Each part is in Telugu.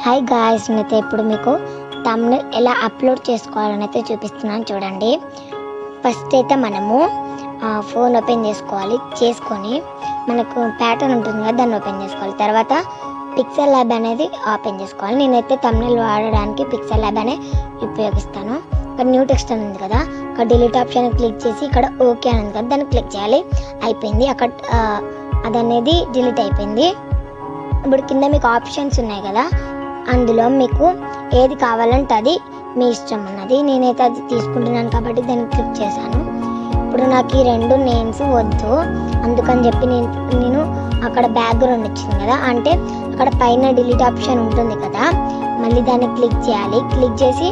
హాయ్ గాయ్స్, నేనైతే ఇప్పుడు మీకు థంబ్నెయిల్ ఎలా అప్లోడ్ చేసుకోవాలని అయితే చూపిస్తున్నాను చూడండి. ఫస్ట్ అయితే మనము ఫోన్ ఓపెన్ చేసుకొని మనకు ప్యాటర్న్ ఉంటుంది కదా, దాన్ని ఓపెన్ చేసుకోవాలి. తర్వాత పిక్సెల్ ల్యాబ్ అనేది ఓపెన్ చేసుకోవాలి. నేనైతే థంబ్నెయిల్ వాడడానికి పిక్సెల్ ల్యాబ్ అనే ఉపయోగిస్తాను. ఇక్కడ న్యూ టెక్స్ట్ అని ఉంది కదా, ఇక్కడ డిలీట్ ఆప్షన్ క్లిక్ చేసి ఇక్కడ ఓకే అని ఉంది కదా, దాన్ని క్లిక్ చేయాలి. అయిపోయింది, అక్కడ అది అనేది డిలీట్ అయిపోయింది. ఇప్పుడు కింద మీకు ఆప్షన్స్ ఉన్నాయి కదా, అందులో మీకు ఏది కావాలంటే అది మీ ఇష్టం ఉన్నది. నేనైతే అది తీసుకుంటున్నాను కాబట్టి దాన్ని క్లిక్ చేశాను. ఇప్పుడు నాకు ఈ రెండు నేమ్స్ వద్దు, అందుకని చెప్పి నేను అక్కడ బ్యాక్గ్రౌండ్ వచ్చింది కదా, అంటే అక్కడ పైన డిలీట్ ఆప్షన్ ఉంటుంది కదా, మళ్ళీ దాన్ని క్లిక్ చేయాలి. క్లిక్ చేసి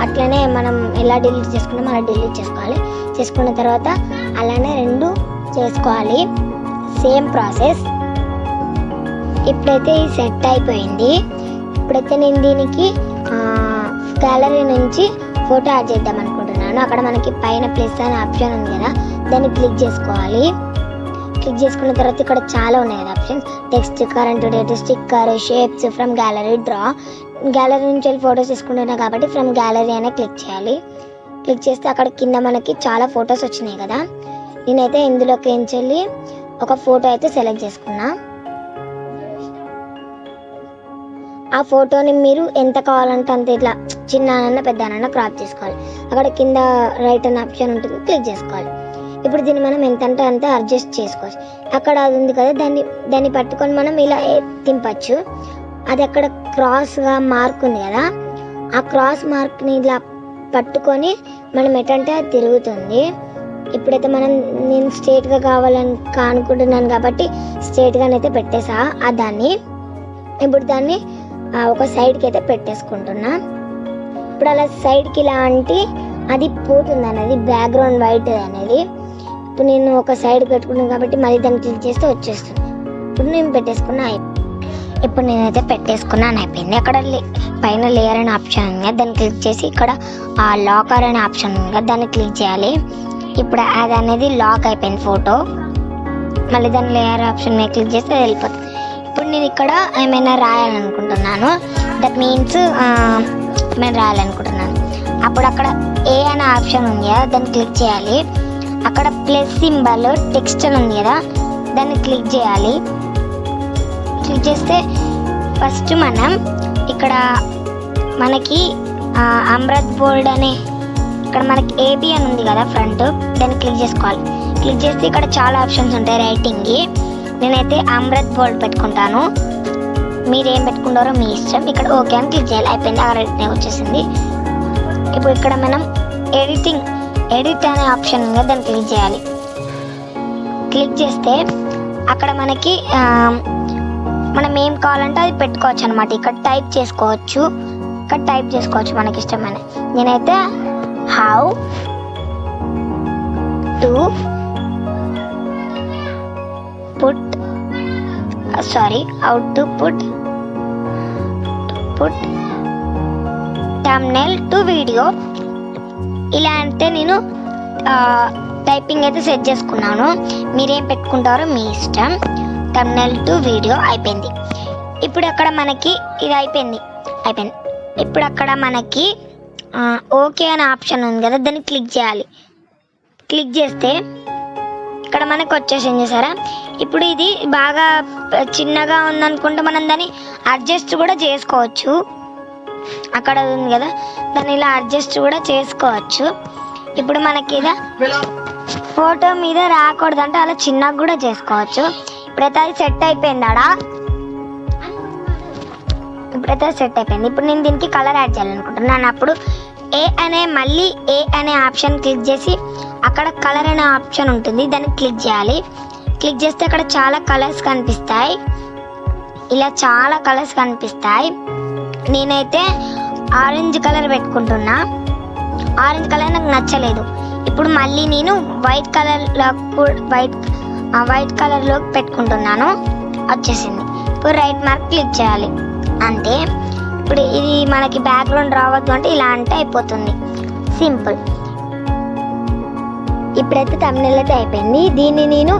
అట్లనే మనం ఎలా డిలీట్ చేసుకున్నామో అలా డిలీట్ చేసుకోవాలి. చేసుకున్న తర్వాత అలానే రెండు చేసుకోవాలి, సేమ్ ప్రాసెస్. ఇప్పుడైతే ఈ సెట్ అయిపోయింది. ఇప్పుడైతే నేను దీనికి గ్యాలరీ నుంచి ఫోటో యాడ్ చేద్దాం అనుకుంటున్నాను. అక్కడ మనకి పైన ప్లస్ అనే ఆప్షన్ ఉంది కదా, దాన్ని క్లిక్ చేసుకోవాలి. క్లిక్ చేసుకున్న తర్వాత ఇక్కడ చాలా ఉన్నాయి కదా options, text, current date, sticker, shapes, from gallery, draw. Gallery నుంచి వెళ్ళి ఫొటోస్ తీసుకుంటున్నా కాబట్టి ఫ్రమ్ గ్యాలరీ అనే క్లిక్ చేయాలి. క్లిక్ చేస్తే అక్కడ కింద మనకి చాలా ఫొటోస్ వచ్చినాయి కదా, నేనైతే ఇందులోకి వెళ్ళి ఒక ఫోటో అయితే సెలెక్ట్ చేసుకున్నా. ఆ ఫోటోని మీరు ఎంత కావాలంటే అంత ఇట్లా చిన్న పెద్ద క్రాప్ చేసుకోవాలి. అక్కడ కింద రైట్ అనే ఆప్షన్ ఉంటుంది, క్లిక్ చేసుకోవాలి. ఇప్పుడు దీన్ని మనం ఎంత అంటే అంత అడ్జస్ట్ చేసుకోవచ్చు. అక్కడ అది ఉంది కదా, దాన్ని పట్టుకొని మనం ఇలా తింపచ్చు. అది అక్కడ క్రాస్గా మార్క్ ఉంది కదా, ఆ క్రాస్ మార్క్ని ఇలా పట్టుకొని మనం ఎటంటే అది తిరుగుతుంది. ఇప్పుడైతే నేను స్ట్రేట్గా అనుకుంటున్నాను కాబట్టి స్ట్రేట్గానైతే పెట్టేసా దాన్ని. ఇప్పుడు దాన్ని ఒక సైడ్కి అయితే పెట్టేసుకుంటున్నా. ఇప్పుడు అలా సైడ్కి ఇలా అంటే అది పోతుంది అనేది, బ్యాక్గ్రౌండ్ వైట్ అనేది. ఇప్పుడు నేను ఒక సైడ్ పెట్టుకున్నాను కాబట్టి మళ్ళీ దాన్ని క్లిక్ చేస్తే వచ్చేస్తుంది. ఇప్పుడు నేను పెట్టేసుకున్నా. ఇప్పుడు నేనైతే పెట్టేసుకున్నాను, అయిపోయింది. అక్కడ పైన లేయర్ అనే ఆప్షన్ ఉంది కదా, దాన్ని క్లిక్ చేసి ఇక్కడ ఆ లాకర్ అనే ఆప్షన్ ఉంది కదా, దాన్ని క్లిక్ చేయాలి. ఇప్పుడు అది అనేది లాక్ అయిపోయింది ఫోటో. మళ్ళీ దాని లేయర్ ఆప్షన్ మీద క్లిక్ చేస్తే అది వెళ్ళిపోతుంది. ఇప్పుడు నేను ఇక్కడ ఏమైనా రాయాలనుకుంటున్నాను, దట్ మీన్స్ నేను రాయాలనుకుంటున్నాను. అప్పుడు అక్కడ ఏ అనే ఆప్షన్ ఉంది కదా, దాన్ని క్లిక్ చేయాలి. అక్కడ ప్లస్ సింబల్ టెక్స్ట్ అని ఉంది కదా, దాన్ని క్లిక్ చేయాలి. క్లిక్ చేస్తే ఫస్ట్ మనం ఇక్కడ మనకి అమృత్ బోల్డ్ అనే ఇక్కడ మనకి ఏబి అని ఉంది కదా ఫ్రంట్, దాన్ని క్లిక్ చేసుకోవాలి. క్లిక్ చేస్తే ఇక్కడ చాలా ఆప్షన్స్ ఉంటాయి రైటింగ్కి. నేనైతే అమృత్ బోల్డ్ పెట్టుకుంటాను, మీరేం పెట్టుకుంటారో మీ ఇష్టం. ఇక్కడ ఓకే అని క్లిక్ చేయాలి, అయిపోయింది. ఆ రైట్నే వచ్చేసింది. ఇప్పుడు ఇక్కడ మనం ఎడిట్ అనే ఆప్షన్ ఉంది, దాన్ని క్లిక్ చేయాలి. క్లిక్ చేస్తే అక్కడ మనకి మనం ఏం కావాలంటే అది పెట్టుకోవచ్చు అనమాట. ఇక్కడ టైప్ చేసుకోవచ్చు మనకి ఇష్టమైన. నేనైతే how to put thumbnail to video ఇలా అంటే నేను టైపింగ్ అయితే సెట్ చేసుకున్నాను. మీరేం పెట్టుకుంటారో మీ ఇష్టం. థంబ్నెయిల్ టు వీడియో అయిపోయింది. ఇప్పుడు అక్కడ మనకి ఇది అయిపోయింది. ఇప్పుడు అక్కడ మనకి ఓకే అనే ఆప్షన్ ఉంది కదా, దాన్ని క్లిక్ చేయాలి. క్లిక్ చేస్తే ఇక్కడ మనకు వచ్చేసింది చూసారా. ఇప్పుడు ఇది బాగా చిన్నగా ఉందనుకుంటే మనం దాన్ని అడ్జస్ట్ కూడా చేసుకోవచ్చు. అక్కడ ఉంది కదా, దాన్ని ఇలా అడ్జస్ట్ కూడా చేసుకోవచ్చు. ఇప్పుడు మనకి ఇది ఫోటో మీద రాకూడదంటే అలా చిన్నగా కూడా చేసుకోవచ్చు. ఇప్పుడైతే అది సెట్ అయిపోయిందాడా, ఇప్పుడు నేను దీనికి కలర్ యాడ్ చేయాలనుకుంటున్నాను. అప్పుడు మళ్ళీ ఏ అనే ఆప్షన్ క్లిక్ చేసి అక్కడ కలర్ అనే ఆప్షన్ ఉంటుంది, దాన్ని క్లిక్ చేయాలి. క్లిక్ చేస్తే అక్కడ చాలా కలర్స్ కనిపిస్తాయి, ఇలా చాలా కలర్స్ కనిపిస్తాయి. నేనైతే ఆరెంజ్ కలర్ పెట్టుకుంటున్నా. ఆరెంజ్ కలర్ నాకు నచ్చలేదు. ఇప్పుడు మళ్ళీ నేను వైట్ కలర్లో పెట్టుకుంటున్నాను, వచ్చేసింది. ఇప్పుడు రైట్ మార్క్ క్లిక్ చేయాలి, అంతే. ఇప్పుడు ఇది మనకి బ్యాక్గ్రౌండ్ రావద్దు అంటే ఇలా అంటే అయిపోతుంది, సింపుల్. ఇప్పుడైతే thumbnail అయితే అయిపోయింది. దీన్ని నేను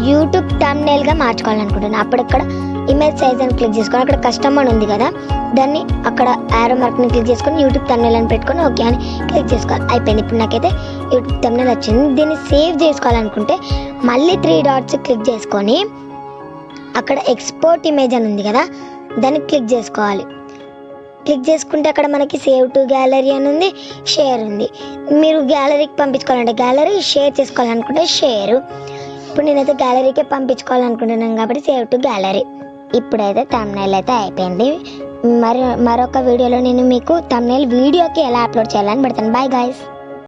యూట్యూబ్ thumbnail గా మార్చుకోవాలనుకుంటున్నాను. అప్పుడు ఇక్కడ ఇమేజ్ సైజ్ అని క్లిక్ చేసుకోవాలి. అక్కడ కస్టమ్ అని ఉంది కదా, దాన్ని అక్కడ యారో మార్క్ని క్లిక్ చేసుకొని యూట్యూబ్ thumbnail అని పెట్టుకొని ఓకే అని క్లిక్ చేసుకోవాలి. అయిపోయింది. ఇప్పుడు నాకైతే యూట్యూబ్ thumbnail వచ్చింది. దీన్ని సేవ్ చేసుకోవాలనుకుంటే మళ్ళీ 3 డాట్స్ క్లిక్ చేసుకొని అక్కడ ఎక్స్పోర్ట్ ఇమేజ్ అని ఉంది కదా, దాన్ని క్లిక్ చేసుకోవాలి. క్లిక్ చేసుకుంటే అక్కడ మనకి సేవ్ టు గ్యాలరీ అని ఉంది, షేర్ ఉంది. మీరు గ్యాలరీకి పంపించుకోవాలంటే గ్యాలరీ, షేర్ చేసుకోవాలనుకుంటే షేర్. ఇప్పుడు నేనైతే గ్యాలరీకే పంపించుకోవాలనుకుంటున్నాను కాబట్టి సేవ్ టు గ్యాలరీ. ఇప్పుడైతే thumbnail అయితే అయిపోయింది. మరొక వీడియోలో నేను మీకు thumbnail వీడియోకి ఎలా అప్లోడ్ చేయాలని పెడతాను. Bye guys.